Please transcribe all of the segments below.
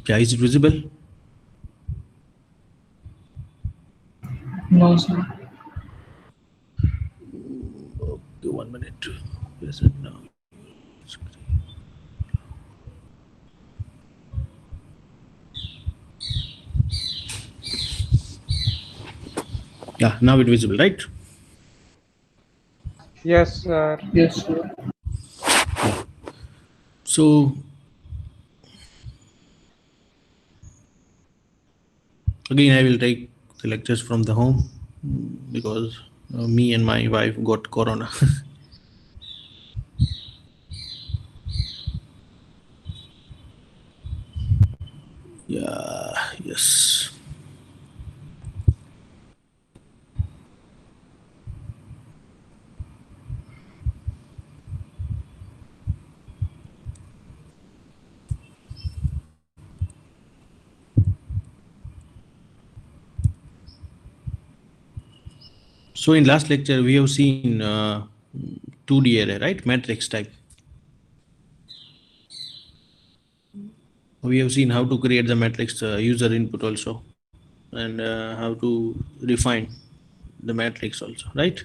Yeah, is it visible? No, sir. Okay, 1 minute. Yes, it now. Yeah, now it's visible, right? Yes, sir. Yes, sir. So again, I will take the lectures from the home because me and my wife got corona. Yeah, yes. So in last lecture, we have seen 2D array, right? Matrix type. We have seen how to create the matrix user input also, and how to refine the matrix also, right?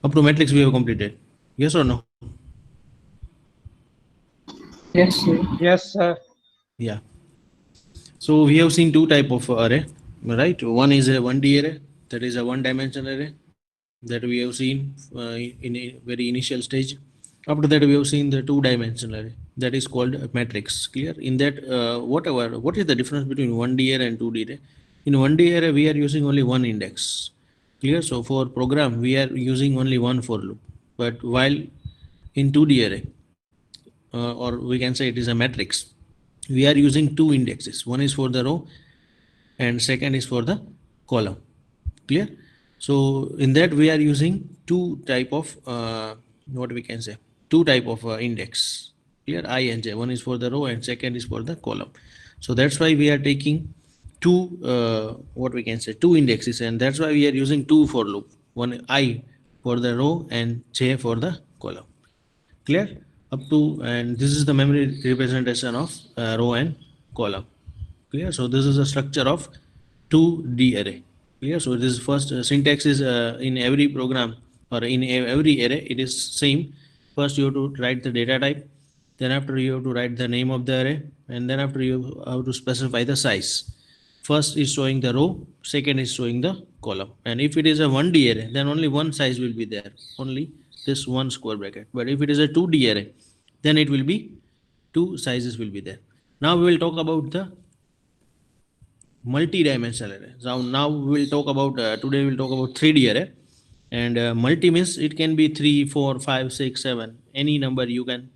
Up to matrix we have completed. Yes or no? Yes, sir. Yes, sir. Yeah. So we have seen two type of array, right? One is a 1D array, that is a one dimensional array that we have seen in a very initial stage. After that, we have seen the two dimensional array that is called a matrix. Clear? In that, what is the difference between 1D array and 2D array? In 1D array, we are using only one index. Clear? So for program, we are using only one for loop. But while in 2D array, or we can say it is a matrix, we are using two indexes. One is for the row and second is for the column. Clear? So in that we are using two type of what we can say, two type of index. Clear? I and j. One is for the row and second is for the column. So that's why we are taking two what we can say, two indexes, and that's why we are using two for loop. One I for the row and j for the column. Clear? Up to, and this is the memory representation of row and column. Clear? So this is a structure of 2D array. Clear? So this first syntax is in every program or in every array it is same. First you have to write the data type, then after you have to write the name of the array, and then after you have to specify the size. First is showing the row, second is showing the column. And if it is a 1D array, then only one size will be there, only this one square bracket. But if it is a 2D array, then it will be two sizes will be there. Now we will talk about the multi-dimensional array. So now we will talk about today we will talk about 3D array, and multi means it can be 3, 4, 5, 6, 7, any number you can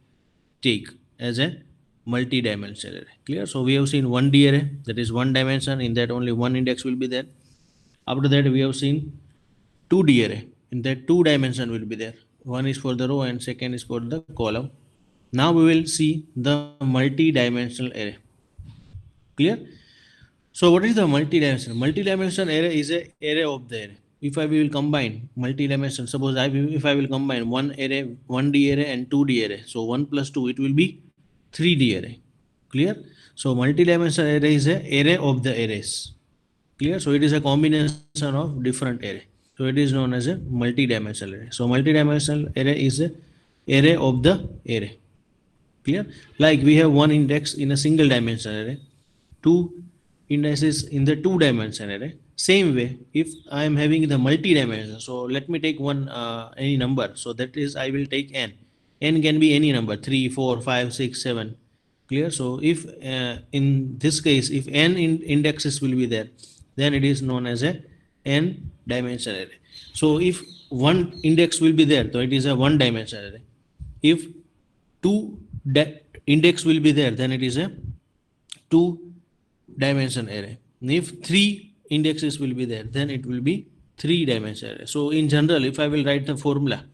take as a multi-dimensional array. Clear? So we have seen 1D array, that is one dimension, in that only one index will be there. After that we have seen 2D array, in that two dimension will be there. One is for the row and second is for the column. Now we will see the multi-dimensional array. Clear? So what is the multi-dimensional? Multi-dimensional array is a array of the array. If I will combine multi-dimensional, suppose if I will combine one array, 1D array and 2D array, so 1 plus 2, it will be 3D array. Clear? So multi-dimensional array is a array of the arrays. Clear? So it is a combination of different array. So it is known as a multi-dimensional array. So multi-dimensional array is a array of the array. Clear? Like we have one index in a single dimension array, two indices in the two dimension array. Same way, if I am having the multi-dimension, so let me take one any number. So that is I will take n. N can be any number, 3, 4, 5, 6, 7. Clear? So if in this case, if n indexes will be there, then it is known as a n dimension array. So if one index will be there, so it is a one dimension array. If two index will be there, then it is a two dimension array. And if three indexes will be there, then it will be three dimension array. So in general, if I will write the formula,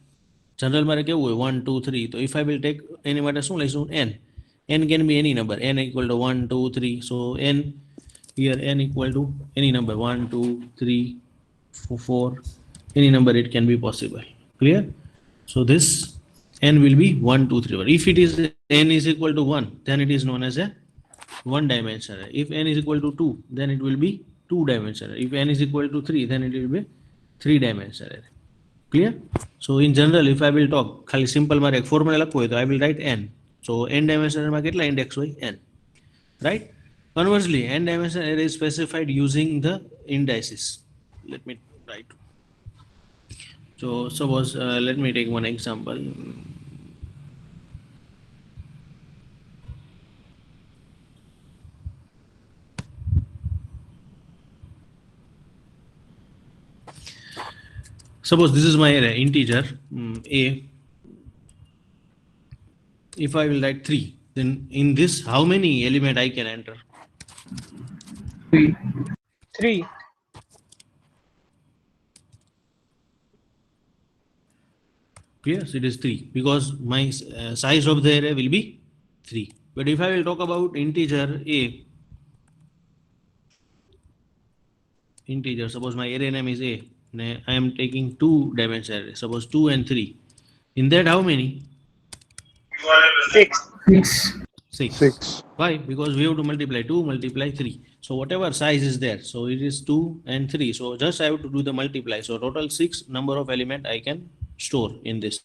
general મારે કેવું હોય 1 2 3, તો if I will take એની માટે શું લઈશું n can be any number, n equal to 1 2 3. So n here, n equal to any number 1 2 3 4, any number it can be possible. Clear? So this n will be 1 2 3 4. If it is n is equal to 1, then it is known as a one dimensional. If n is equal to 2, then it will be two dimensional. If n is equal to 3, then it will be three dimensional. Clear? So in general, if I will talk ખાલી simple મારે એક formula લખવું હોય તો I will write n. So n dimensional માં કેટલા index હોય? n. Right? Conversely, n dimensional array is specified using the indices. Let me write. So suppose let me take one example. Suppose this is my array, integer a. If I will write 3, then in this, how many element I can enter? 3. Yes, it is 3 because my size of the array will be 3. But if I will talk about integer a, integer, suppose my array name is a, I am taking two dimensional array, suppose 2 and 3. In that, how many? 6. 6. Why? Because we have to multiply 2, multiply 3. So whatever size is there, so it is 2 and 3. So just I have to do the multiply. So total 6 number of element I can store in this.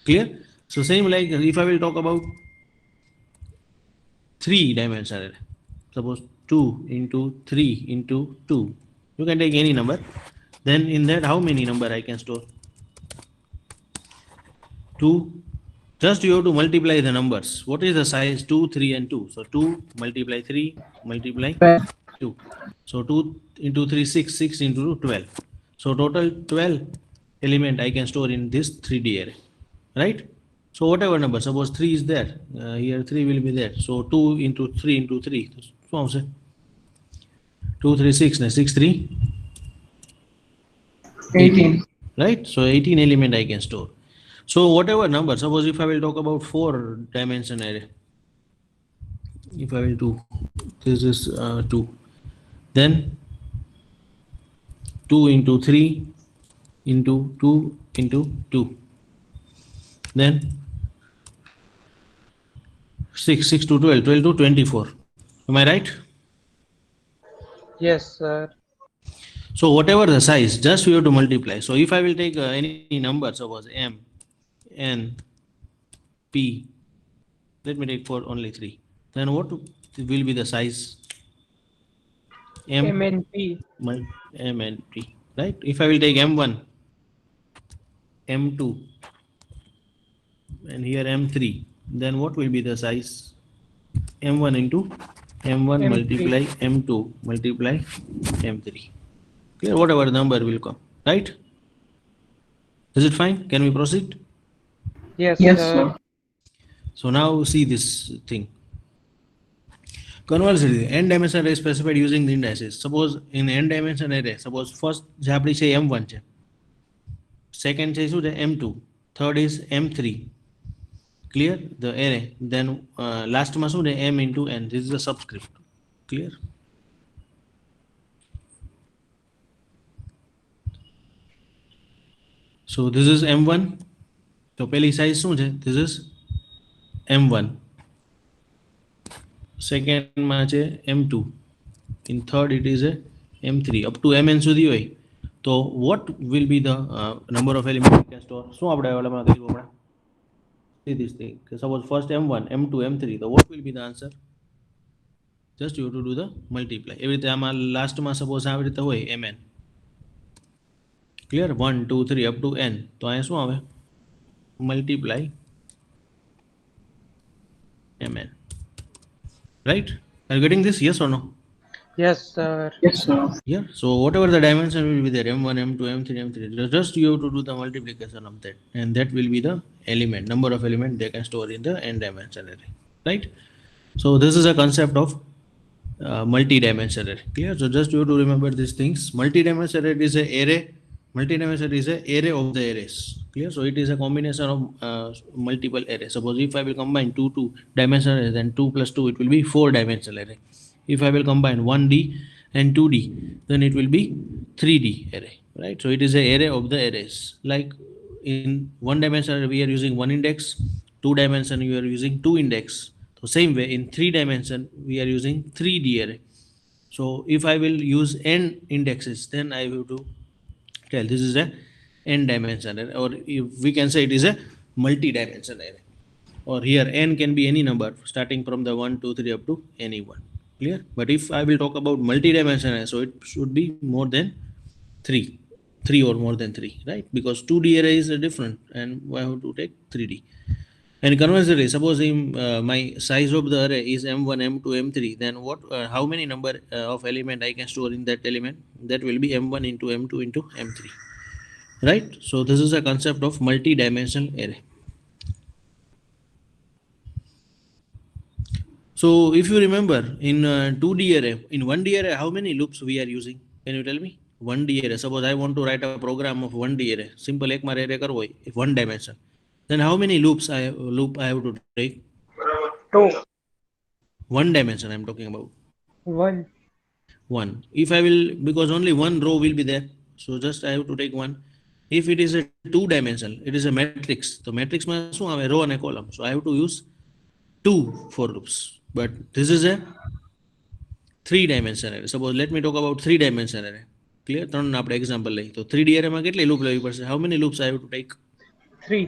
Clear? So same like if I will talk about 3 dimensional array, suppose 2 into 3 into 2. You can take any number. Then in that, how many number I can store? 2. Just you have to multiply the numbers. What is the size? 2, 3 and 2. So 2 multiply 3 multiply 2. So 2 into 3, 6, 6 into 2, 12. So total 12 element I can store in this 3D array. Right? So whatever number, suppose 3 is there. Here 3 will be there. So 2 into 3 into 3. So 2, 3, 6. 6, 3. 18. Right? So 18 element I can store. So whatever number, suppose if I will talk about 4 dimension array, if I will do, this is 2, then 2 into 3 into 2 into 2, then 6, 6 to 12, 12 to 24. Am I right? Yes, sir. So whatever the size, just we have to multiply. So if I will take any number, suppose m, n, p, let me take for only 3, then what will be the size? M and P. M and p, right? If I will take m1, m2 and here m3, then what will be the size? m1 into m1 M3. multiply m2 multiply m3. Clear? Whatever number will come, right? Is it fine? Can we proceed? Yes, sir. So now see this thing. Conversely, n dimensional array specified using the indices. Suppose in n dimensional array, suppose first જે આપણી છે m1 છે, second છે શું છે m2, third is m3. Clear? The array. Then last માં શું છે m into n. This is the subscript. Clear? So this is m1. તો પેલી સાઇઝ શું છે? This is m1. Second માં છે m2. In third it is a m3 up to mn સુધી હોય. તો what will be the number of elements we can store? શું આપણે ઓલામાં કર્યું હમણાં? See this thing. Suppose first m1, m2, m3. So what will be the answer? Just you have to do the multiply. એવી રીતે આમાં લાસ્ટમાં suppose આવી રીતે હોય mn. Clear? 1, 2, 3 up to n. તો અહીંયા શું આવે? Multiply mn. Right? Are you getting this? Yes or no? Yes, sir. Yeah. So whatever the dimension will be there, m1, m2, m3, m3. Just you have to do the multiplication of that, and that will be the element, number of element they can store in the n dimensional array. Right? So this is a concept of multi-dimensional array. Clear? So just you have to remember these things. Multi-dimensional array is an array. Multi-dimensional is an array of the arrays. Clear? So it is a combination of multiple arrays. Suppose if I will combine two dimensional arrays, then 2 plus 2 it will be 4 dimensional array. If I will combine 1D and 2D, then it will be 3D array. Right? So it is an array of the arrays. Like in one dimension we are using one index, 2 dimension you are using 2 index. So So same way in 3 dimension we are using 3D array. So if I will use n indexes, then I have to tell this is a n dimension array, or if we can say it is a multi-dimension array. Or here n can be any number starting from the 1, 2, 3 up to any one. Clear? But if I will talk about multi-dimension array, so it should be more than 3 or more than 3, right? Because 2D array is different and I have to take 3D. And conversely, suppose my size of the array is m1, m2, m3, then how many number of element I can store in that element? That will be m1 into m2 into m3, right? So this is a concept of multi-dimensional array. So if you remember in 2D array, in 1D array, how many loops we are using? Can you tell me? 1D array. Suppose I want to write a program of 1D array. Simple एक मार array करवो if 1 dimension. Then how many loops I have to take? 2. 1 dimension I'm talking about. 1. 1. If I will, because only one row will be there, so just I have to take 1. If it is a 2 dimensional, it is a matrix. So matrix માં શું આવે? Row and a column. So I have to use 2 for loops. But this is a 3 dimensional array. Suppose let me talk about 3 dimensional array. Clear? ત્રણ આપણે example લઈ. તો 3D array માં કેટલી loop લેવી પડશે? How many loops I have to take? 3.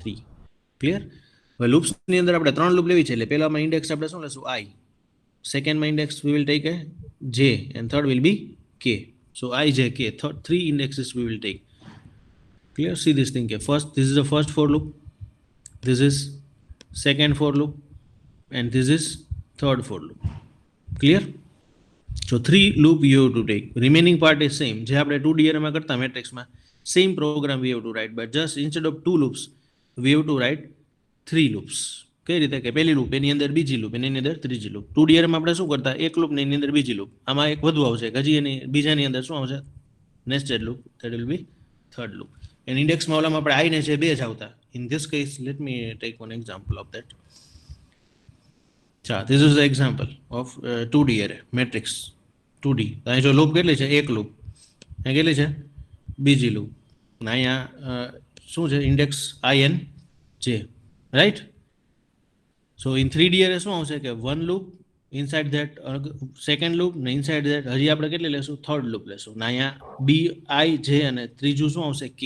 3. Clear? હવે loops ની અંદર આપણે 3 loop લેવી છે એટલે પહેલામાં index આપણે શું લેશું? I. Second my index we will take a j and third will be k. So I, j, k. Third 3 indexes we will take. Clear? See this thing here. First, this is the first for loop. This is second for loop. And this is third for loop. Clear? So 3 loop you have to take. Remaining part is same. જે આપણે 2D array માં કરતા matrix માં same program we have to write, but just instead of 2 loops we have to write 3 loops. કઈ રીતે કે પહેલી loop એની અંદર બીજી લૂપ એની અંદર ત્રીજી લૂપ. 2D array માં આપણે શું કરતા? એક લૂપ ને એની અંદર બીજી લૂપ. આમાં એક વધુ આવશે. હજી એની બીજાની અંદર શું આવશે? nested loop. That will be third loop. And index માં ઓલામાં આપણે i ને છે 2 જ આવતા. In this case, let me take one example of that. This is the example of 2D array matrix 2D. અહીં જો લૂપ કેટલી છે? એક લૂપ. અહીં કેટલી છે? બીજી લૂપ. અહીંયા શું છે? Index in j, right? So in 3D array શું આવશે કે one loop, inside that second loop, ને inside that હજી આપણે કેટલી લેશું? third loop લેશું. ને અહીંયા b, I, j અને ત્રીજું શું આવશે? k.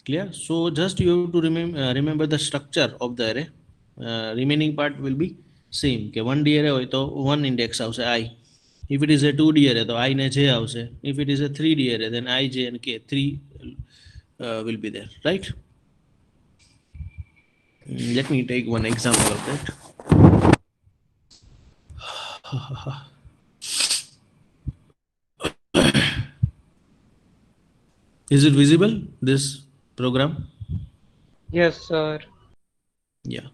Clear? So just you have to remember the structure of the array. Remaining part will be same કે 1D array હોય તો 1 index આવશે I. If it is a 2D array તો I ને j આવશે. If it is a 3D array then I, j and k 3 will be there, right? Let me take one example of that. Is it visible, this program? Yes, sir. Yeah.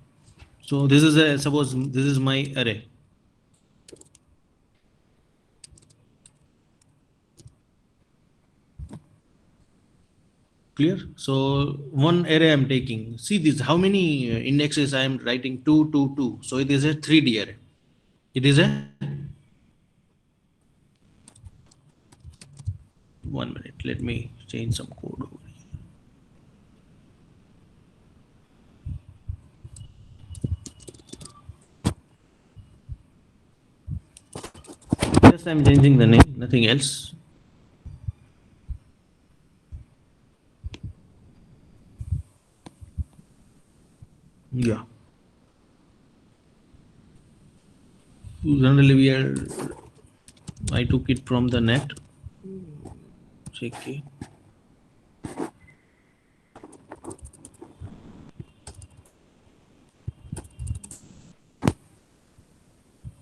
So this is suppose this is my array. Clear? So one array I am taking. See this, how many indexes I am writing? 2, 2, 2. So it is a 3D array. It is a 1 minute. Let me change some code over here. Just I am changing the name, nothing else. Yeah. Generally I took it from the net. Okay.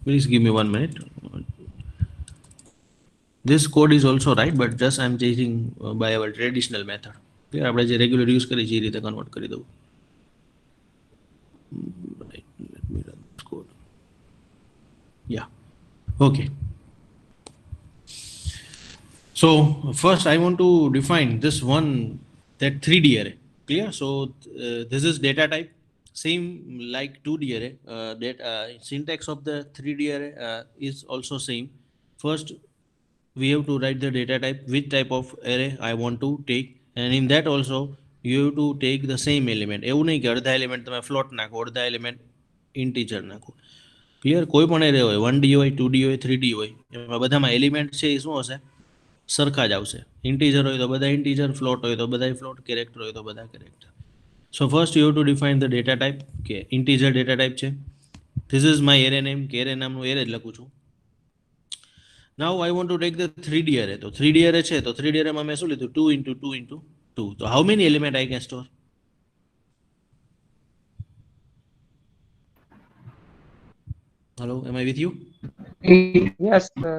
Please give me 1 minute. This code is also right, but just I am changing by our traditional method. આપણે જે regular use કરીએ છીએ એ રીતે convert કરી દઉં. Right, let me run this code. Yeah. Okay. So first I want to define this one, that 3D array. Clear? So this is data type, same like 2D array. That syntax of the 3D array is also same. First we have to write the data type, which type of array I want to take, and in that also you have to take the same element. એવું નહીં કે અડધા element તમે float નાખો, અડધા element integer નાખું. Clear? કોઈ પણ એરે હોય 1D હોય 2D હોય 3D હોય એમાં બધામાં એલિમેન્ટ છે એ શું હશે? સરખા જ આવશે. ઇન્ટીજર હોય તો બધા ઇન્ટીજર, ફ્લોટ હોય તો બધા ફ્લોટ, કેરેક્ટર હોય તો બધા character. So first you have to define the data type કે ઇન્ટીજર ડેટા ટાઈપ છે. This is my array name કે એરે નામનું એરે જ લખું છું. Now I want to take the 3D array. તો 3D એરે છે તો 3D એરેમાં મેં શું લીધું? 2 into 2 into 2. તો how many element I can store? Hello, am I with you? 8. Yes, sir.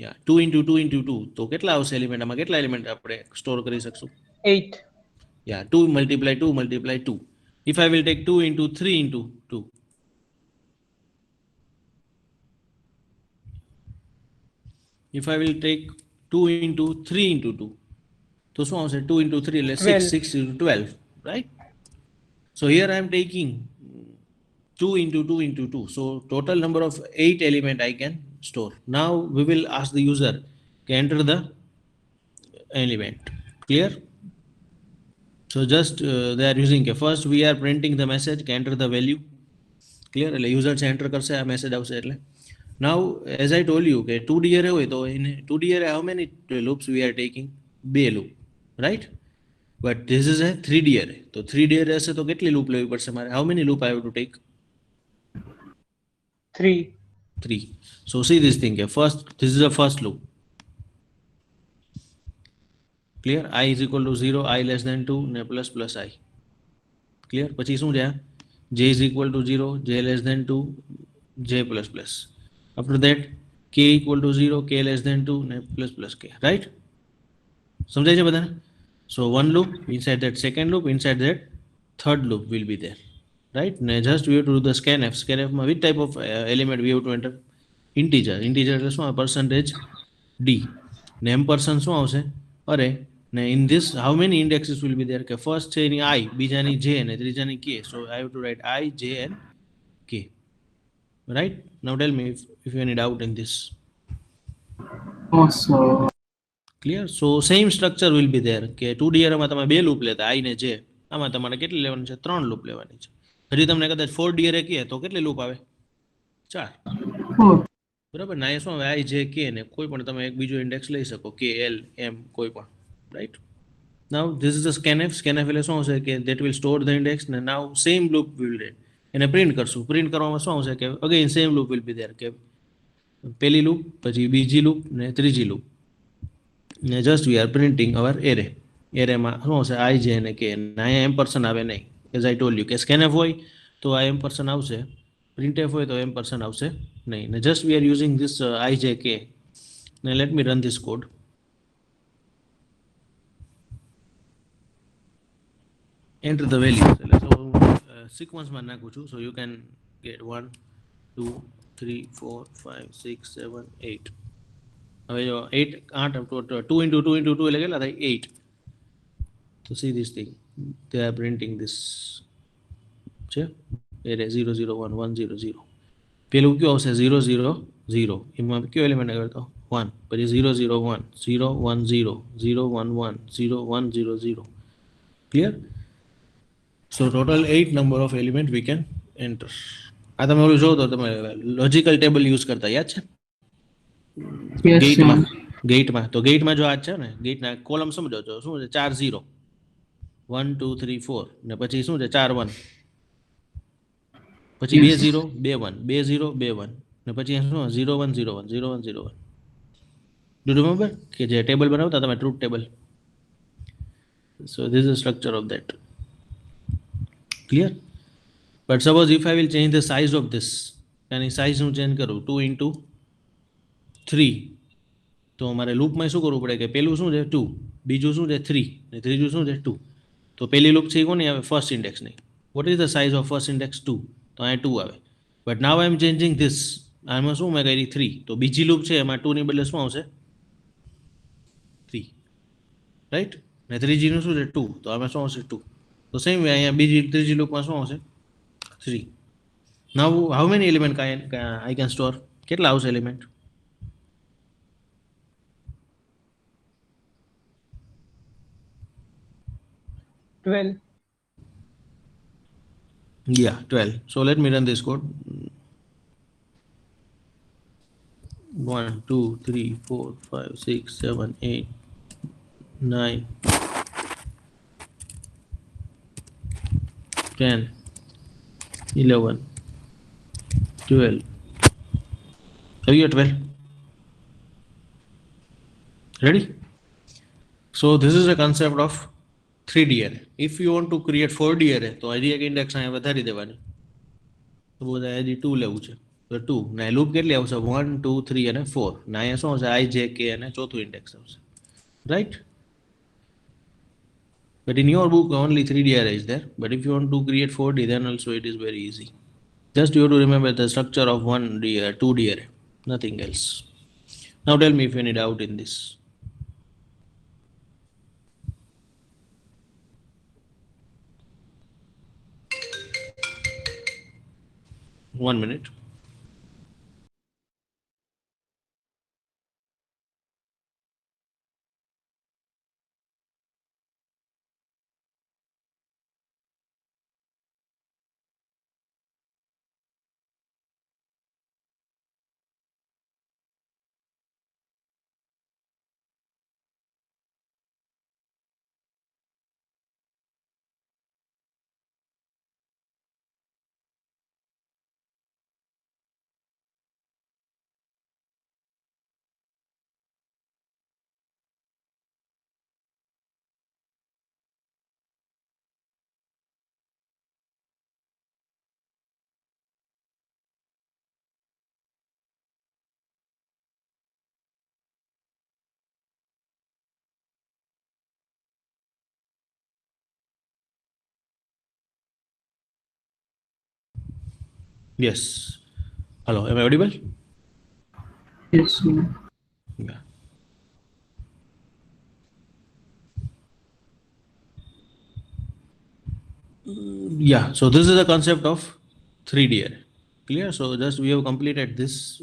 Yeah 2 into 2 into 2. તો કેટલા આવશે એલિમેન્ટ? આમાં કેટલા એલિમેન્ટ આપણે સ્ટોર કરી શકશું? 8. Yeah, 2 multiply 2 multiply 2. If I will take 2 into 3 into 2. If I will take 2 into 3 into 2. So શું આવશે? 2 into 3 એટલે 6, 12. 6 into 12, right? So here I am taking 2 into 2 into 2. So total number of 8 element I can store. Now we will ask the user to enter the element. Clear? So just they are using first we are printing the message, can enter the value. Clear? એટલે user છે enter કરશે, આ message આવશે એટલે. Now as I told you કે 2D array હોય તો in 2D array how many loops we are taking? 2 loop, right? But this is a 3D array. તો 3D array હશે તો કેટલી loop લેવી પડશે મારે? How many loop I have to take? 3. 3. So see this thing here. First, this is the first loop. Clear? I is equal to 0, I less than 2, ને plus plus I. Clear? પછી શું છે? J is equal to 0, J less than 2, J plus plus. After that, K equal to 0, K less than 2, ને plus plus K. Right? સમજાય છે બધાને? So one loop, inside that second loop, inside that third loop will be there. Right? ને just we have to do the scanf. Scanf માં which type of element we have to enter? Integer. Integer એટલે શું? Percentage D. ને ampersand શું આવશે? અરે ને in this how many indexes will be there? કે first છે એની I, બીજાની J ને ત્રીજાની K. So I have to write I, J and K. Right? Now tell me if you have any doubt in this. So Clear? So same structure will be there કે 2D એરેમાં તમે બે loop લેતા I ને J. આમાં તમારે કેટલી લેવાની છે? 3 લૂપ લેવાની છે. હજી તમને કદાચ 4D એરે કહે તો કેટલી લૂપ આવે? 4. 4. બરાબર ને? અહીંયા શું આવે? I, J, K ને કોઈ પણ તમે એક બીજો ઇન્ડેક્સ લઈ શકો, K, L, M કોઈ પણ. Right? Now this is the scanf. Scanf એટલે શું આવશે કે that will store the index ને now same loop will read. એને પ્રિન્ટ કરશું. પ્રિન્ટ કરવામાં શું આવશે કે again same loop will be there કે પહેલી લૂપ, પછી બીજી લૂપ ને ત્રીજી લૂપ. ને just we are printing our array. એરેમાં શું આવશે? I, J અને K. ને અહીંયા એમ્પરસન આવે નહીં. As I told you કે scanf હોય તો આ એમ્પરસન આવશે, printf હોય તો એમ્પરસન આવશે નહીં. ને just we are using this I, J, K. Now let me run this code. Enter the values. So sequence માં નાખું છું. So you can get 1, 2, 3, 4, 5, 6, 7, 8. હવે જો 8 2 into 2 into 2 એટલે કેટલા થાય? 8. So see this thing. They are printing this છે array 0, 0, 1, 1, 0, 0. પેલું કયું આવશે? 0, 0, 0. એમાં કયો એલિમેન્ટ આવ્યો તો? 1. પછી 0, 0, 1, 0, 1, 0, 0, 1, 1, 0, 1, 0, 0. Clear? So total 8 number of element we can enter. આ તમે ઓલું જોવો તો તમે લોજિકલ ટેબલ યુઝ કરતા, યાદ છે? Yes, ગેટમાં. sir. ગેટમાં તો ગેટમાં જો આ છે ને ગેટના કોલમ સમજો છો શું છે? 4 0, 1 2 3 4 ને પછી શું છે? 4 1, પછી 2 Yes. 0 2 1, 2 0 2 1 ને પછી શું? 0 1 0 1, 0 1 0 1. Do you remember કે જે ટેબલ બનાવતા તમે truth table? So this is the structure of that. Clear? But suppose if I will change the size of this, any size હું ચેન્જ કરું 2 into 3, તો અમારે લૂપમાં શું કરવું પડે કે પેલું શું છે? 2, બીજું શું છે? 3 ને ત્રીજું શું છે? 2. તો પેલી લૂપ છે એ કોની આવે? ફર્સ્ટ ઇન્ડેક્સની. What is the size of first index? 2. તો અહીંયા 2 આવે. But now I am changing this. આમાં શું મેં કરી? 3. તો બીજી લૂપ છે એમાં 2 ની બદલે શું આવશે? 3. રાઈટ? ને ત્રીજીનું શું છે? 2. તો આમાં શું આવશે? 2. તો સેમ વે અહીંયા ત્રીજી લૂપમાં શું આવશે? 3. Now how many element I can store? કેટલા આવશે element? 12. Yeah, 12. So let me run this code. 1, 2, 3, 4, 5, 6, 7, 8, 9, 10, 11, 12. So you 12. Ready? So this is a concept of 3D array. If you want to create 4D array, તો હજી એક index અહીંયા વધારી દેવાની. Suppose હજી 2 લેવું છે તો 2 ને લૂપ કેટલી આવશે 1 2 3 અને 4 ને અહીંયા શું આવશે i j k અને ચોથું ઇન્ડેક્સ આવશે, right? But in your book only 3D array is there, but if you want to create 4D then also it is very easy. Just you have to remember the structure of 1D 2D array, nothing else. Now tell me if you need doubt in this. One minute. Yes. Hello, am I audible? Yes, sir. Yeah. Yeah, so this is the concept of 3D array. Clear? So just we have completed this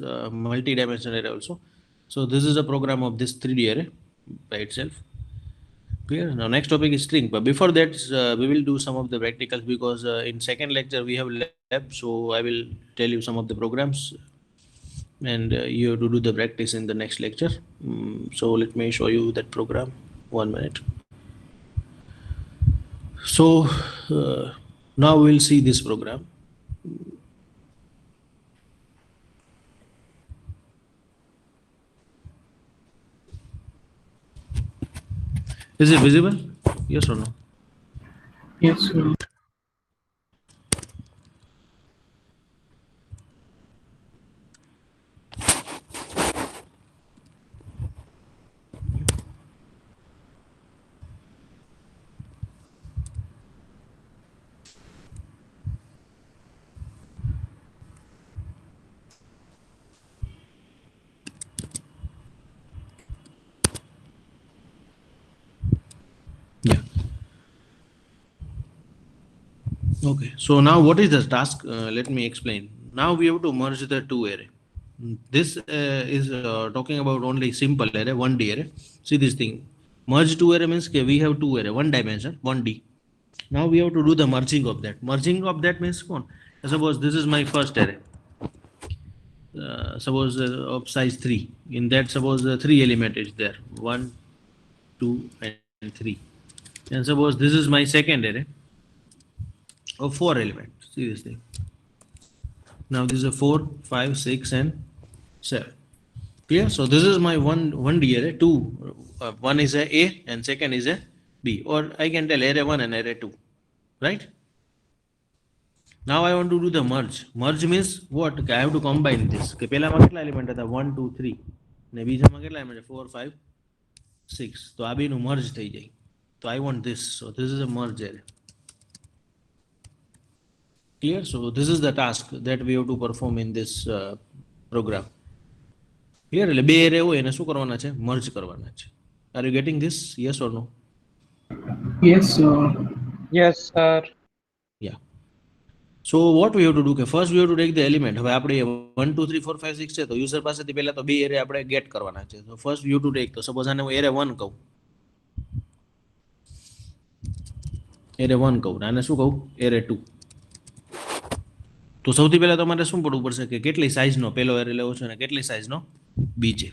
multi-dimensional array also. So this is a program of this 3D array by itself. Clear? Now next topic is string. But before that, we will do some of the practicals because in second lecture we have lab. So I will tell you some of the programs and you have to do the practice in the next lecture. So let me show you that program. 1 minute. So now we'll see this program. Is it visible? Yes or no? Yes, sir. Yeah. Okay. So now what is the task? Let me explain. Now we have to merge the two array. This is talking about only simple array, 1D array. See this thing. Merge two array means we have two array, one dimension, 1D. Now we have to do the merging of that. Merging of that means what? Suppose this is my first array. Suppose of size 3. In that, suppose 3 element is there. 1, 2, and 3. And suppose this is my second array of 4 elements. See this thing. Now this is a 4, 5, 6, and 7. Clear? So this is my 1D array. 2. One is a and second is a B. Or I can tell array 1 and array 2. Right? Now I want to do the merge. Merge means what? I have to combine this. Okay, પહેલામાં કેટલા element હતા 1 2 3 ને બીજામાં કેટલા element 4 5 6. તો આ બેનું merge થઈ જાય. So I want this. So this is a merge array. Clear? So this is the task that we have to perform in this program. Clear? એટલે બે array હોય એને શું કરવાના છે? Merge કરવાના છે. Are you getting this? Yes or no? Yes, sir. Yes, sir. Yeah. So what we have to do કે first we have to take the element. હવે આપણે 1 2 3 4 5 6 છે તો યુઝર પાસેથી પહેલા તો બે એરે આપણે ગેટ કરવાના છે. તો first you have to take, તો સપોઝ આને હું એરે 1 કહું, એરે 1 કહું, આને શું કહું એરે 2. તો સૌથી પહેલા તમારે શું પડવું પડશે કે કેટલી સાઇઝનો પહેલો એરે લેવો છે અને કેટલી સાઇઝનો બી છે,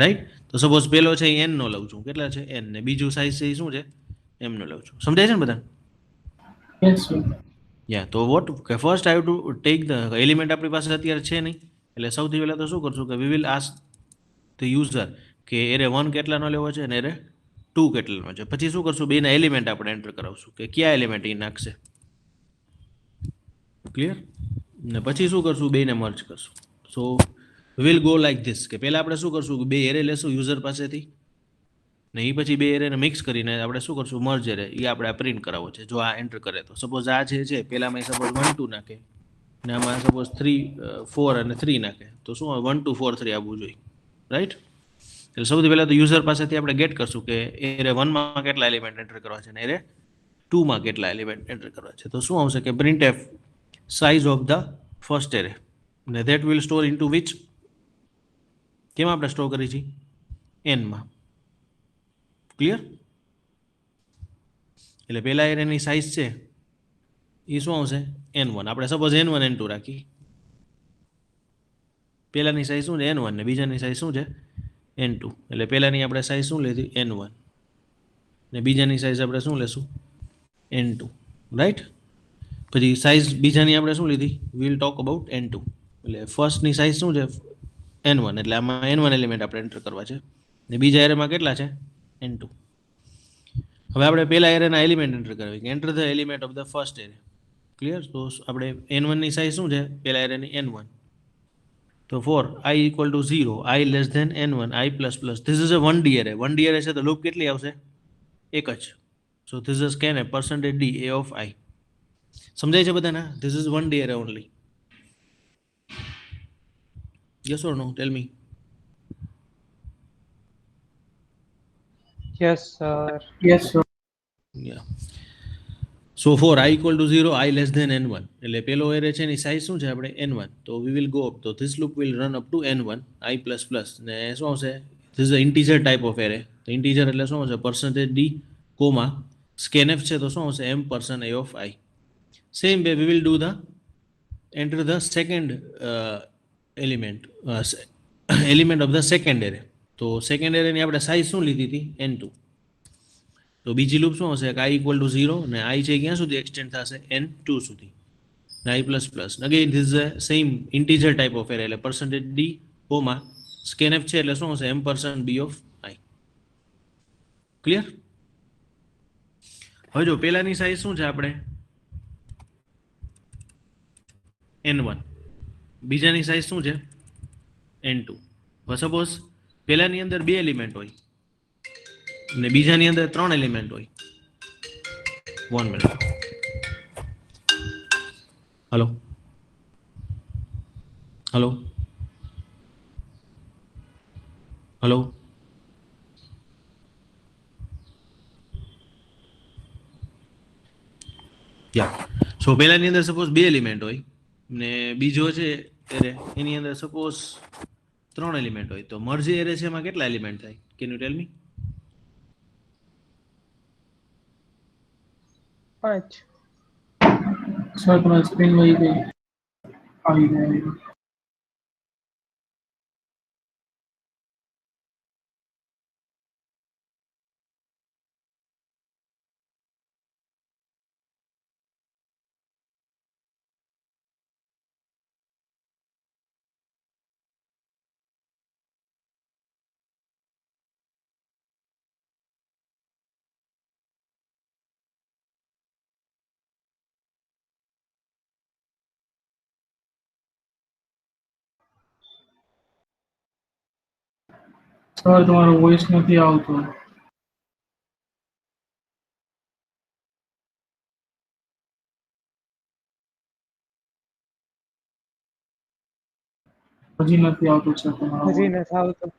રાઈટ? તો સપોઝ પહેલો છે એ એન નો લઉં છું, કેટલા છે એન, ને બીજું સાઇઝ છે એ શું છે એમ નો લઉં છું. સમજાય છે ને બધા? Yes, sir. યા તો વોટ કે first I have to take the element, આપણી પાસે અત્યારે છે નહીં, એટલે સૌથી પહેલા તો શું કરશું કે we will ask the user કે એરે 1 કેટલાનો લેવો છે અને એરે 2 કેટલાનો છે. પછી શું કરશું, બેના એલિમેન્ટ આપણે એન્ટર કરાવશું કે કયા એલિમેન્ટ એ નાખશે. ક્લિયર? ને પછી શું કરશું, બેને મર્જ કરશું. સો વિલ ગો લાઈક ધીસ કે પહેલા આપણે શું કરશું કે બે એરે લેશું યુઝર પાસેથી, ને એ પછી બે એરેને મિક્સ કરીને આપણે શું કરશું, મર્જ એરે એ આપણે પ્રિન્ટ કરાવવો છે. જો આ એન્ટર કરે તો સપોઝ આ છે પહેલામાં સપોઝ 1 2 નાખે ને આમાં સપોઝ 3 4 અને 3 નાખે તો શું 1 2 4 3 આવવું જોઈએ, રાઈટ? એટલે સૌથી પહેલા તો યુઝર પાસેથી આપણે ગેટ કરશું કે એરે 1 માં કેટલા એલિમેન્ટ એન્ટર કરવા છે અને એરે 2 માં કેટલા એલિમેન્ટ એન્ટર કરવા છે. તો શું આવશે કે printf size of the first array, ને that will store into which, કેમાં આપણે સ્ટોર કરી છીએ, એનમાં. ક્લિયર? એટલે પહેલા એરેની સાઇઝ છે એ શું આવશે n1. આપણે સપોઝ n1 n2 રાખી, પહેલાની સાઇઝ શું છે n1 ને બીજાની સાઇઝ શું છે n2. એટલે પહેલાની આપણે સાઇઝ શું લીધી n1 ને બીજાની સાઇઝ આપણે શું લેશું n2, રાઈટ? પછી સાઇઝ બીજાની આપણે શું લીધી, વિલ ટોક અબાઉટ n2. એટલે ફર્સ્ટની સાઇઝ શું છે n1, એટલે આમાં n1 એલિમેન્ટ આપણે એન્ટર કરવા છે, ને બીજા એરેમાં કેટલા છે n2. હવે આપણે પહેલા એરેના એલિમેન્ટ એન્ટર કરવી કે enter the element of the first array. Clear? તો આપણે n1 ની સાઇઝ શું છે પહેલા એરેની n1, તો for i equal to 0, i less than n1, i plus plus. This is a 1D array. 1D array છે તો લૂપ કેટલી આવશે, એક જ. So this is scan a percentage D A of i. સમજાય છે બધાને? This is 1D array only. Yes or no, tell me. Yes, sir. Yes, sir. Yeah so for i equal to 0, i less than n1, એટલે પેલો array છે એની size શું છે આપણે n1, તો વી વિલ ગો અપ, તો this loop will run up to n1 i plus plus, ને શું આવશે, this is integer type of array. તો ઇન્ટીજર એટલે શું આવશે પર્સન્ટેજ ડી કોમા સ્કેનએફ છે તો શું આવશે m percent a of i. Same way we will do the enter the second element, element of the second array. તો second એરેની આપણે સાઇઝ શું લીધી હતી n2. તો બીજી લૂપ શું હશે કે i ઇક્વલ ટુ 0 ને i છે ક્યાં સુધી એક્સટેન્ડ થશે n2 સુધી, ને i plus plus. Again this is a same integer type of array, એટલે પર્સન્ટેજ ડી કોમા સ્કેનએફ છે એટલે શું હશે m percent b of i. Clear? હવે જો પહેલાની સાઇઝ શું છે આપણે n1, બીજાની સાઇઝ શું છે n2. સપોઝ પહેલાની અંદર 2 એલિમેન્ટ હોય ને બીજાની અંદર 3 એલિમેન્ટ હોય. 1 મિનિટ. હલો હલો હલો યા સો પહેલાની અંદર સપોઝ 2 એલિમેન્ટ હોય ને બીજો છે એરે એની અંદર સપોઝ 3 એલિમેન્ટ હોય, તો મર્જ એરે છે એમાં કેટલા એલિમેન્ટ થાય, can you tell me? 5. Sir, तुम्हारी screen वही गई. आई गई. Sir, तुम्हारा voice નથી આવતો. હજી નથી આવતો sir તમારો હજી voice. નથી આવતો.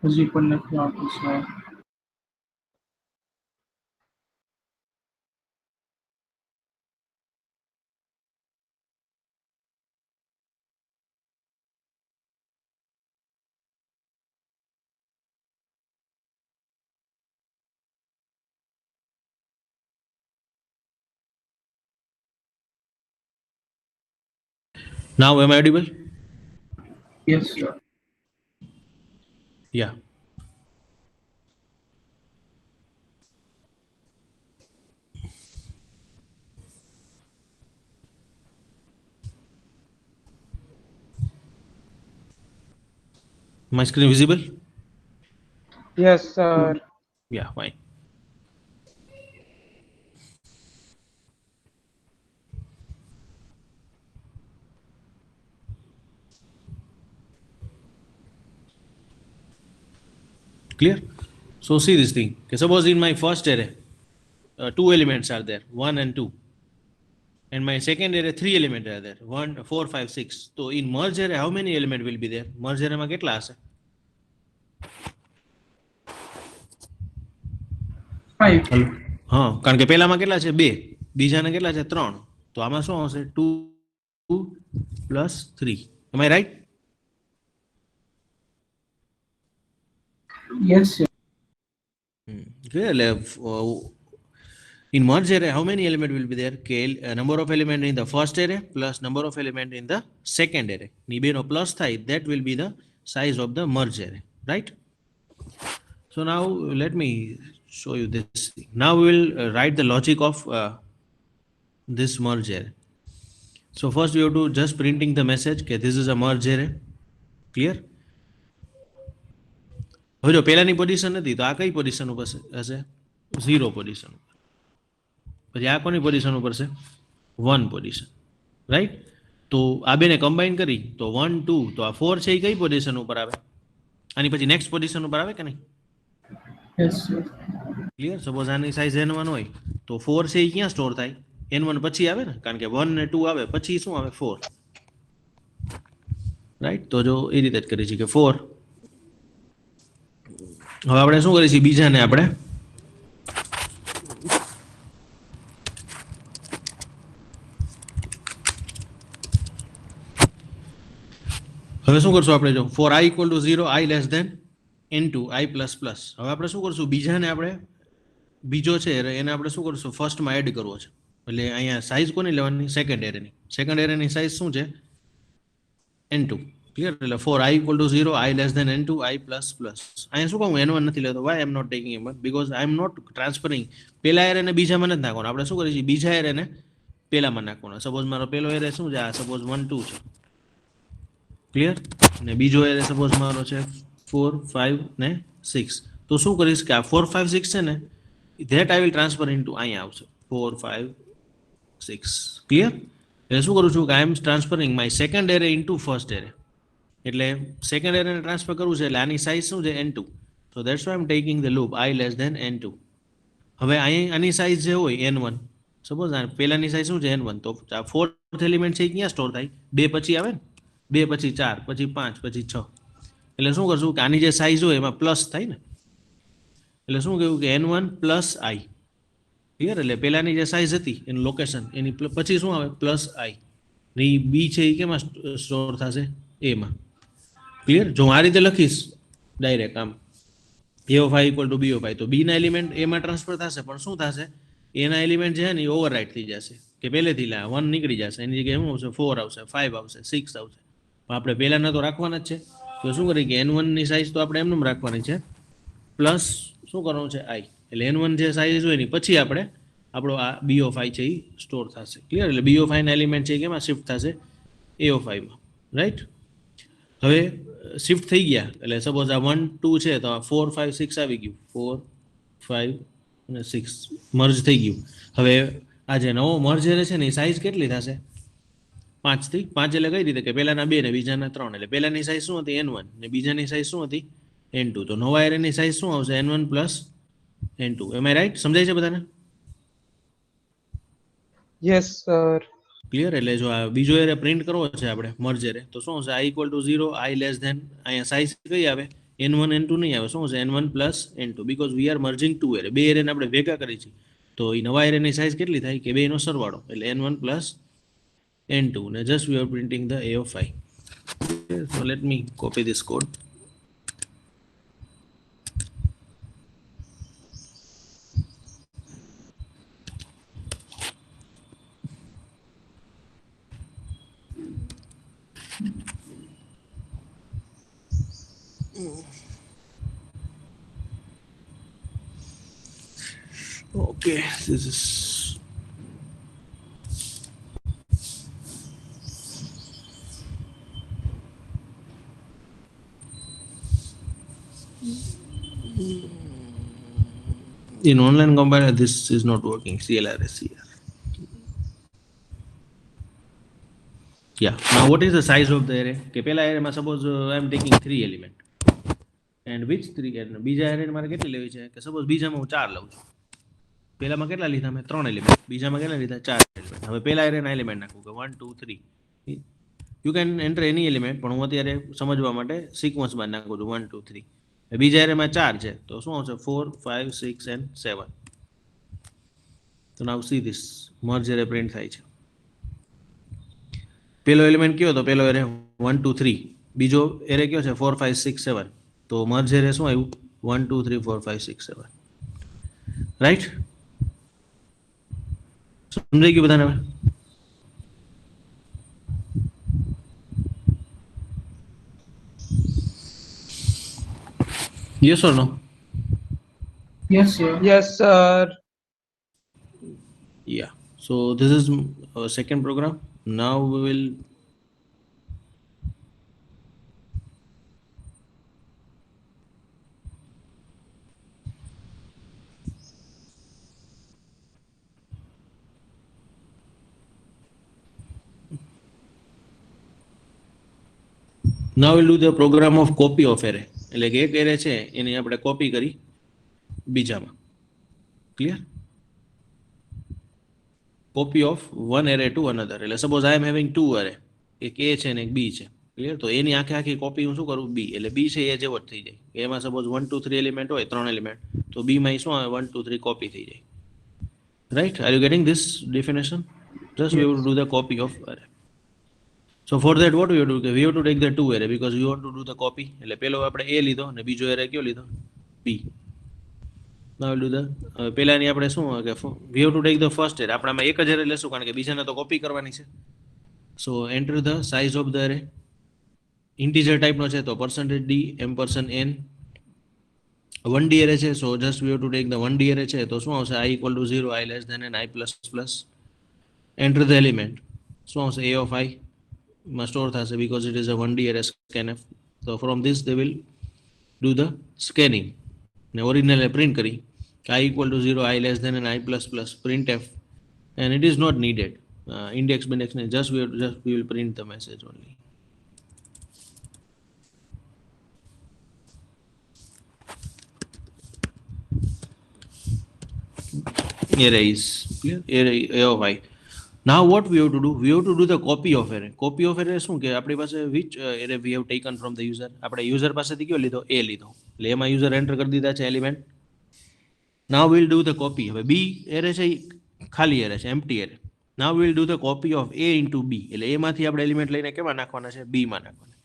હજી પણ નથી આવતો sir. Now am I audible? Yes, sir. Yeah. My screen visible? Yes, sir. Yeah, fine. Clear? So see this thing. Okay, suppose in my first array, two elements are there, 1 and 2. And my second array, 3 elements are there, 1, 4, 5, 6. So in merge array, how many elements will be there? Merge array માં કેટલા હશે? 5. Hello. હા, કારણ કે પહેલામાં કેટલા છે? 2. બીજાના કેટલા છે? 3. તો આમાં શું આવશે? 2 plus 3. Am I right? Yes, sir. Okay, in merge array, how many element will be there? Number of element in the first array plus number of element in the second array. ની બેનો plus થાય, that will be the size of the merge array, right? So now let me show you this thing. Now we will write the logic of this merge array. So first we have to just printing the message that this is a merge array. Clear? હવે જો પહેલાની position નથી તો આ કઈ position ઉપર હશે? 0 position ઉપર. પછી આ કોની પોઝિશન ઉપર છે? 1 પોઝિશન, રાઈટ? તો આ બેને કમ્બાઈન કરી તો 1 2, તો આ 4 છે એ કઈ પોઝિશન ઉપર આવે? આની પછી નેક્સ્ટ પોઝિશન ઉપર આવે કે નહીં? Yes, sir. ક્લિયર? સપોઝ આની સાઇઝ n1 હોય તો 4 છે એ ક્યાં સ્ટોર થાય? n1 પછી આવે ને, કારણ કે 1 ને 2 આવે પછી શું આવે? 4, રાઈટ? તો જો એ રીતે જ કરી છે કે 4. હવે આપણે શું કરીએ છીએ? બીજાને આપણે હવે શું કરશું આપણે? જો for i equal to 0, i less than n2, i plus plus. હવે આપણે શું કરશું? બીજાને આપણે બીજો છે એને આપણે શું કરશું? ફર્સ્ટમાં એડ કરવો છે. એટલે અહીંયા સાઇઝ કોની લેવાની? સેકન્ડ એરેની. સેકન્ડ એરેની સાઇઝ શું છે? n2. ક્લિયર? એટલે for i equal to 0, i less than n2, i plus plus. અહીંયા શું કહું n1 નથી લેતો? Why I am not taking n1? Because I am not transferring પહેલા એરેને બીજામાં નથી નાખવાનો. આપણે શું કરીએ છીએ? બીજા એરેને પહેલામાં નાખવાનો. સપોઝ મારો પહેલો એરે શું છે? આ સપોઝ 1 2 છે. ક્લિયર? ને બીજો એરે સપોઝ મારો છે 4 5 ને 6. તો શું કરીશ કે આ 4 5 6 છે ને, that I will transfer into અહીંયા આવશે 4 5 6. ક્લિયર? એટલે શું કરું છું કે I am transferring my second array into first array. એટલે સેકન્ડ એરેને ટ્રાન્સફર કરવું છે એટલે આની સાઇઝ શું છે? n2. તો that's why I am taking the loop i less than n2. હવે અહીં આની સાઇઝ જે હોય n1, સપોઝ પહેલાની સાઇઝ શું છે? n1. તો આ ફોર્થ એલિમેન્ટ છે એ ક્યાં સ્ટોર થાય? 2 પછી આવે ને, 2 પછી 4 પછી 5 પછી 6. એટલે શું કરશું કે આની જે સાઇઝ હોય એમાં પ્લસ થાય ને, એટલે શું કહ્યું કે n1 પ્લસ i. ક્લિયર? એટલે પહેલાની જે સાઇઝ હતી એનું લોકેશન એની પછી શું આવે? Plus i. ને એ બી છે એ કેમાં સ્ટોર થશે? એમાં. ક્લિયર? જો હું આ રીતે લખીશ ડાયરેક્ટ આમ a of i equal two b of i, તો બીના એલિમેન્ટ એમાં ટ્રાન્સફર થશે, પણ શું થશે? એના એલિમેન્ટ છે ને એ ઓવરરાઇટ થઈ જશે, કે પહેલેથી 1 નીકળી જશે, એની જગ્યાએ શું આવશે? 4 આવશે, 5 આવશે, 6 આવશે. પણ આપણે પહેલાના તો રાખવાના જ છે. તો શું કરીએ કે n1 ની સાઇઝ તો આપણે એમનેમ રાખવાની છે, પ્લસ શું કરવાનું છે? i. એટલે n1 જે સાઇઝ હોય એની પછી આપણે આપણો આ b of i છે એ સ્ટોર થશે. ક્લિયર? એટલે b of i ના એલિમેન્ટ છે એ કેમાં શિફ્ટ થશે? a of i માં, રાઈટ? હવે શિફ્ટ થઈ ગયા એટલે સપોઝ આ 1 2 છે તો આ 4 5 6 આવી ગયું, 4 5 અને 6 મર્જ થઈ ગયું. હવે આ જે નવો મર્જ છે ને એ સાઇઝ કેટલી થશે? 5 થી 5. એટલે કઈ રીતે કે પહેલાના 2 ને બીજાના 3. એટલે પહેલાની સાઇઝ શું હતી? n1 ને બીજાની સાઇઝ શું હતી? n2. તો નવા એરેની સાઇઝ શું આવશે? n1 plus n2. M I right? સમજાય છે બધાને? Yes, sir. ક્લિયર? એટલે જો આ બીજો એરે પ્રિન્ટ કરવો છે આપણે મર્જ એરે, તો શું હશે? i equal to 0, i less than, અહીંયા સાઇઝ કઈ આવે? n1 n2 નહીં આવે. શું હશે? n1 plus n2. Because we are merging two array. બે એરેને આપણે ભેગા કરી છે, તો એ નવા એરેની સાઇઝ કેટલી થાય? કે બેનો સરવાળો, એટલે n1 પ્લસ n2. ને just we are printing the a of i. So let me copy this code. Okay, this is in online compiler. This is not working. CLRS here. Yeah. Now, what is the size of the array? કે પેલા array માં suppose I am taking 3 element. And which 3 element? બીજા array મારે કેટલી લેવી છે? કે suppose બીજામાં હું 4 લઉં છું. પહેલામાં કેટલા લીધા મેં? 3 element. બીજામાં કેટલા લીધા? 4 element. હવે પહેલા array ના element નાખું કે 1 2 3. You can enter any element, પણ હું અત્યારે સમજવા માટે સિક્વન્સ માં નાખું છું 1 2 3. બીજા array માં 4 છે તો શું આવશે? 4 5 6 and 7. તો now see this merge array print થાય છે. પેલો એલિમેન્ટ કયો હતો? પેલો એરે 1 2 3. બીજો એરે કયો છે? 4 5 6 7. તો મર્જ એરે શું આવ્યું? 1 2 3 4 5 6 7. રાઈટ? સમજાઈ ગયું બધાને? Yes or no? Yes, sir. Yes, sir. Yeah. So this is our second program. Now we will now we'll do the program of copy of array. એટલે કે એક એરે છે એની આપણે કોપી કરી બીજામાં. Clear? Copy of one array to another. એટલે suppose I am having two array. એક A છે ને એક B છે. ક્લિયર? તો એની આખી કોપી હું શું કરું? B. એટલે B છે એ જેવો જ થઈ જાય. એમાં સપોઝ 1 2 3 એલિમેન્ટ હોય, 3 એલિમેન્ટ, તો B માં શું આવે? 1 2 3 કોપી થઈ જાય. Right? Are you getting this definition? Just we have to do the copy of array. So for that what we have to do? We have to take the two array because we want to do the copy. એટલે પેલો આપણે A લીધો ને બીજો array કયો લીધો? B. Now we'll do the પેલાની આપણે શું કે we have to take the first array. આપણે આમાં એક જ array લેશું કારણ કે બીજાને તો કોપી કરવાની છે. So enter the size of the array. Integer type નો છે તો %d %n. 1D array છે, so just we have to take the 1D array છે તો શું આવશે? I equal to 0, I less than n, I plus plus. Enter the element. શું આવશે? A of I માં સ્ટોર થશે because it is a 1D array scanf. So from this they will do the scanning. ને original print કરી I equal to 0, I less than n, I plus plus, printf, and it is not needed. Index just we will print the message only. Array is clear. Array A of I. Now what we have to do? We have to do the copy of array. Copy of array શું કે આપણી પાસે which array we have taken from the user? આપણે user પાસેથી કયો લીધો? A લીધો. એટલે એમાં user enter કરી દીધા છે element. Now we'll do the copy. હવે B array છે ખાલી array છે, empty array. Now we'll do the copy of A into B. એટલે A માંથી આપણે એલિમેન્ટ લઈને કેમાં નાખવાના છે? B માં નાખવાના.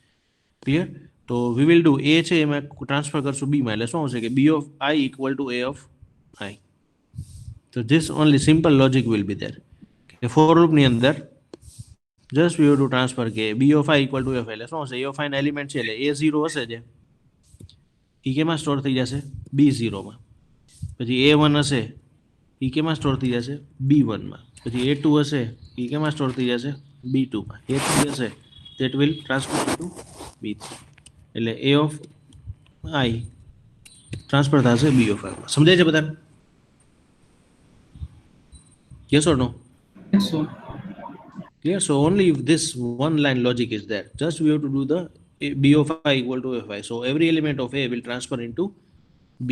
ક્લિયર? તો we will do A છે એમાં ટ્રાન્સફર કરશું B માં. એટલે શું આવશે કે B of I equal to A of I. So this only simple logic will be there. For loop ની અંદર just we have to transfer કે B of I equal to F. એટલે શું હશે? A of I ના element છે એટલે A0 હશે જે એ કેમાં સ્ટોર થઈ જશે? B0 માં. પછી A1 હશે એ કેમાં સ્ટોર થઈ જશે? B1 માં. પછી A2 હશે એ કેમાં સ્ટોર થઈ જશે? B2 માં. A3 હશે that will transfer to B3. એટલે A of I ટ્રાન્સફર થશે B of I માં. સમજાય છે બધાને? Yes or no? Yes, sir. Clear? So only if this one line logic is there, just we have to do the B of I equal to Fi. So every element of A will transfer into B.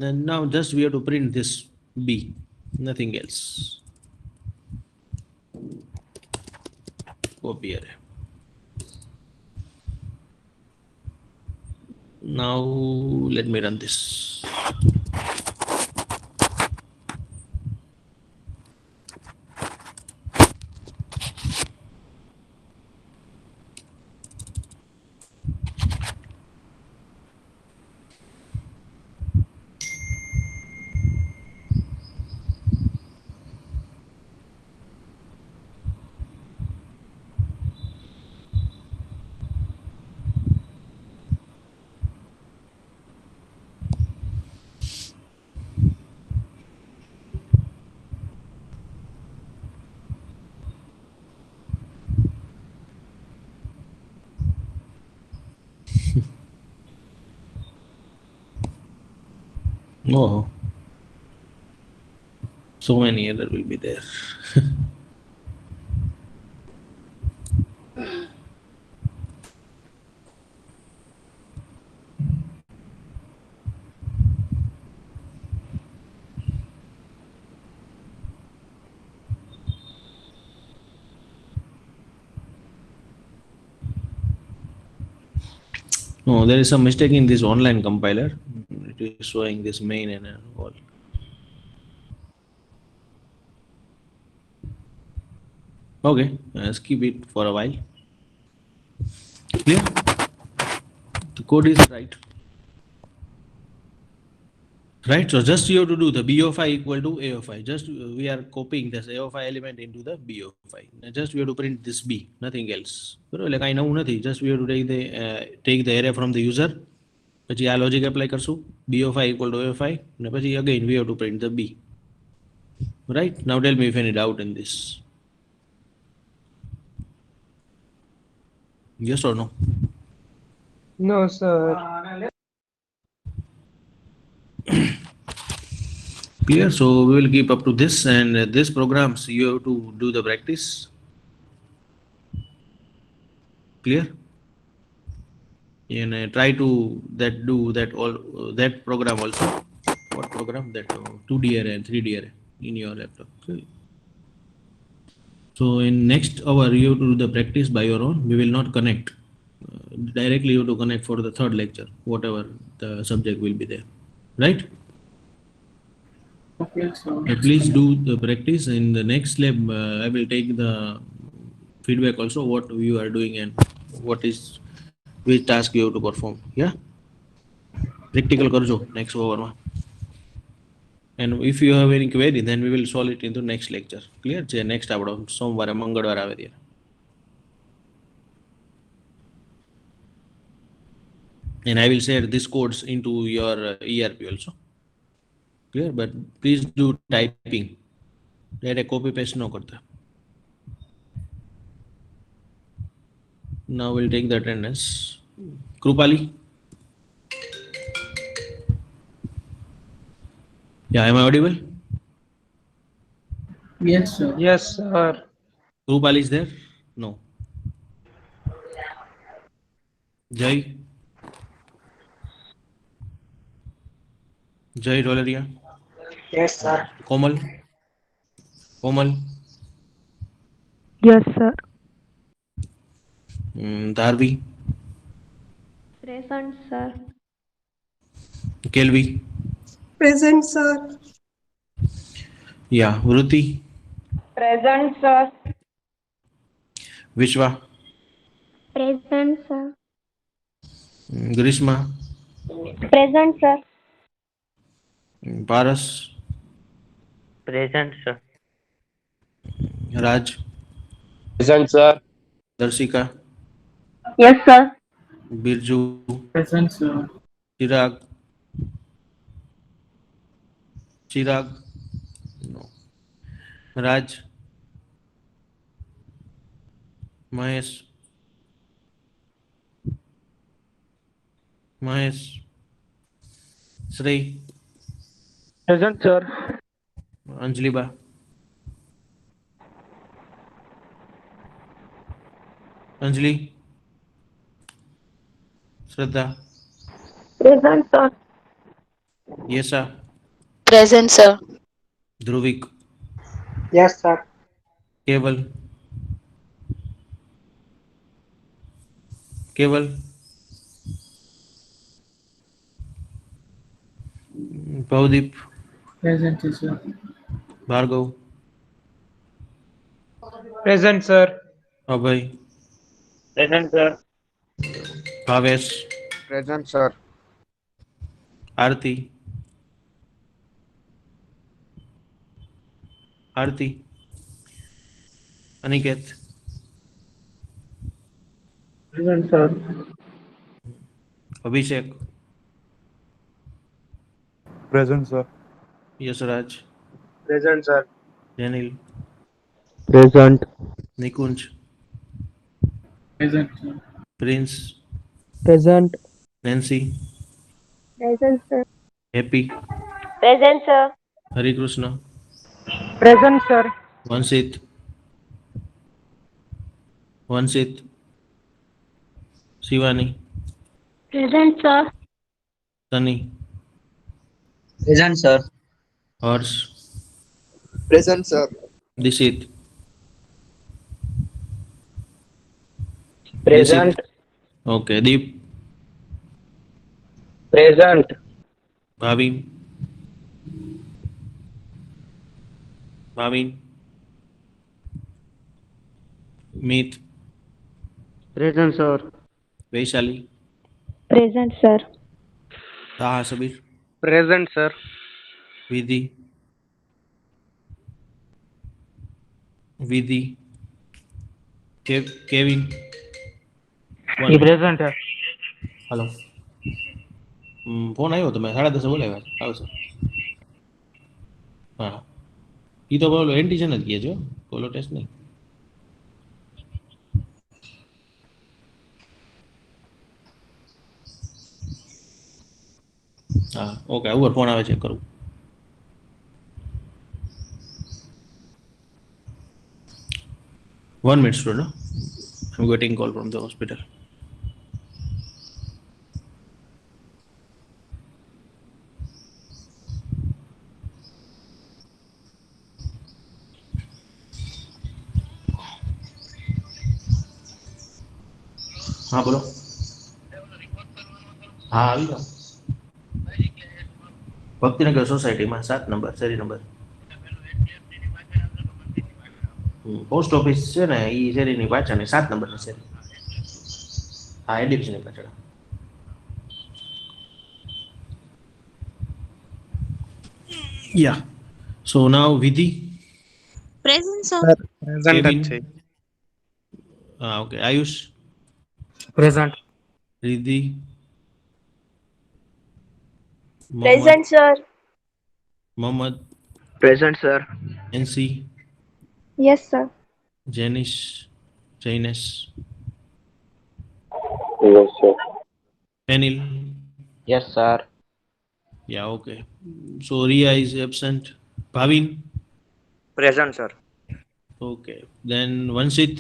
And now just we have to print this B, nothing else. Copy array. Now let me run this. Oh, so many error will be there. No, there is some mistake in this online compiler. It is showing this main and all. Okay, skip it for a while. Clear? The code is right. Right, so just you have to do the B of I equal to A of I. Just we are copying this A of I element into the B of I. Just we have to print this B, nothing else. Like I know nothing. Just we have to take the array from the user. પછી આ logic apply કરશું. B of I equal to A of I. અને પછી again we have to print the B. Right, now tell me if any doubt in this. Yes or no? No, sir. Clear, so we will keep up to this, and this programs you have to do the practice. Clear, and try to do that program also. What program? That 2D array and 3D array in your laptop. Okay. So in next hour you have to do the practice by your own. We will not connect directly. You have to connect for the third lecture, whatever the subject will be there, right? Okay, so Please do the practice. In the next lab I will take the feedback also, what you are doing and which task you have to perform. Yeah, practical karjo next hour ma. And if you have any query, then we will solve it into next lecture. Clear? Next આપણો સોમવારે મંગળવારે આવે ત્યારે. And I will share this codes into your ERP also. Clear? But please do typing. Direct copy paste no karta. Now we'll take the attendance. Krupali? Yeah, am I audible? yes, sir. Yes, sir. Krupali is there? No. Jai? Jai Dolaria? Yes, sir. Komal? Komal? Yes, sir. Darvi? Present, sir. Kelvi? Present, sir. Yeah, Vruti? Present, sir. Vishwa? Present, sir. Grishma? Present, sir. Paras? Present, sir. Raj? Present, sir. Darshika? Yes, sir. Birju? Present, sir. Chirag? Chirag? No. Raj? Mahesh? Mahesh? Sri? Present, sir. Anjaliba? Anjali? Shraddha? Present, sir. Yesa? Present, sir. Dhruvik? Yes, sir. Keval? Keval? Bhavdeep? Present, sir. Bhargav? Present, sir. Abhay? Present, sir. Bhavesh? Present, sir. Arti? Arti? Aniket? Present, sir. Abhishek? Present, sir. Yasraj? Present, sir. Janil? Present. Nikunj? Present, sir. Prince? Present. Nancy? Present, sir. Happy? Present, sir. Hari Krishna, Present, sir. Vansit, Vansit, Shivani, Present, sir. Sunny, Present, sir. Harsh, Present, sir. Dishit, Present. Dishit. Okay, Deep, Present. Bhavin, Bhavin, Meet, Present, sir. Vaishali, Present, sir. Taha Sabir, Present, sir. Vidhi, Vidhi, Kevin. One minute. Present, sir. Hello phone આવ્યો તમે 10:30 બોલાવ્યા આવશે હા એ તો બોલો antigen જ કહે છો કોલો ટેસ્ટ નહીં હા ઓકે ઉપર ફોન આવે ચેક કરું One minute, student. I'm getting call from the hospital. हाँ बोलो हाँ આવી જાઓ ભક્તિનગર સોસાયટીમાં 7 નંબર શેરી નંબર પોસ્ટ ઓફિસ છે ને એ શેરીની પાછળની 7 નંબરની શેરી હા એડિપ્સની પાછળ Yeah. So now Vidhi. Present, sir. Kevin. Okay. Ayush. Present. Riddhi. Present, sir. Mohammed. Present, sir. Nancy. Yes, sir. Janish. Jainesh. Yes, sir. Penil. Yes, sir. Yeah, okay. So Ria is absent. Bhavin. Present, sir. Okay. Then Vansit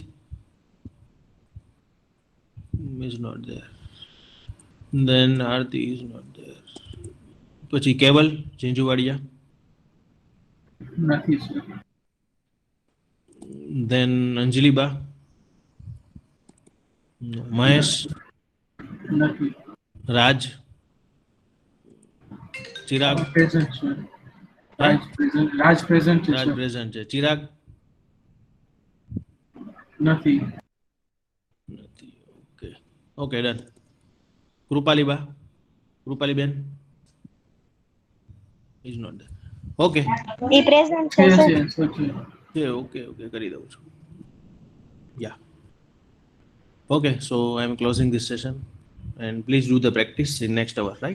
is not there. Then Aarti is not there. પછી કેવલ ઝીંઝુવાડિયા નથી sir then Anjaliba Mahesh નથી Raj Chirag present sir Raj present છે Raj sir present છે ચિરાગ નથી નથી okay okay done Krupaliba Krupaliben is not there okay Be present, છે sir. છે સર છે છે ઓકે ઓકે કરી દઉં છું યા okay so I am closing this session and please do the practice in next hour, right?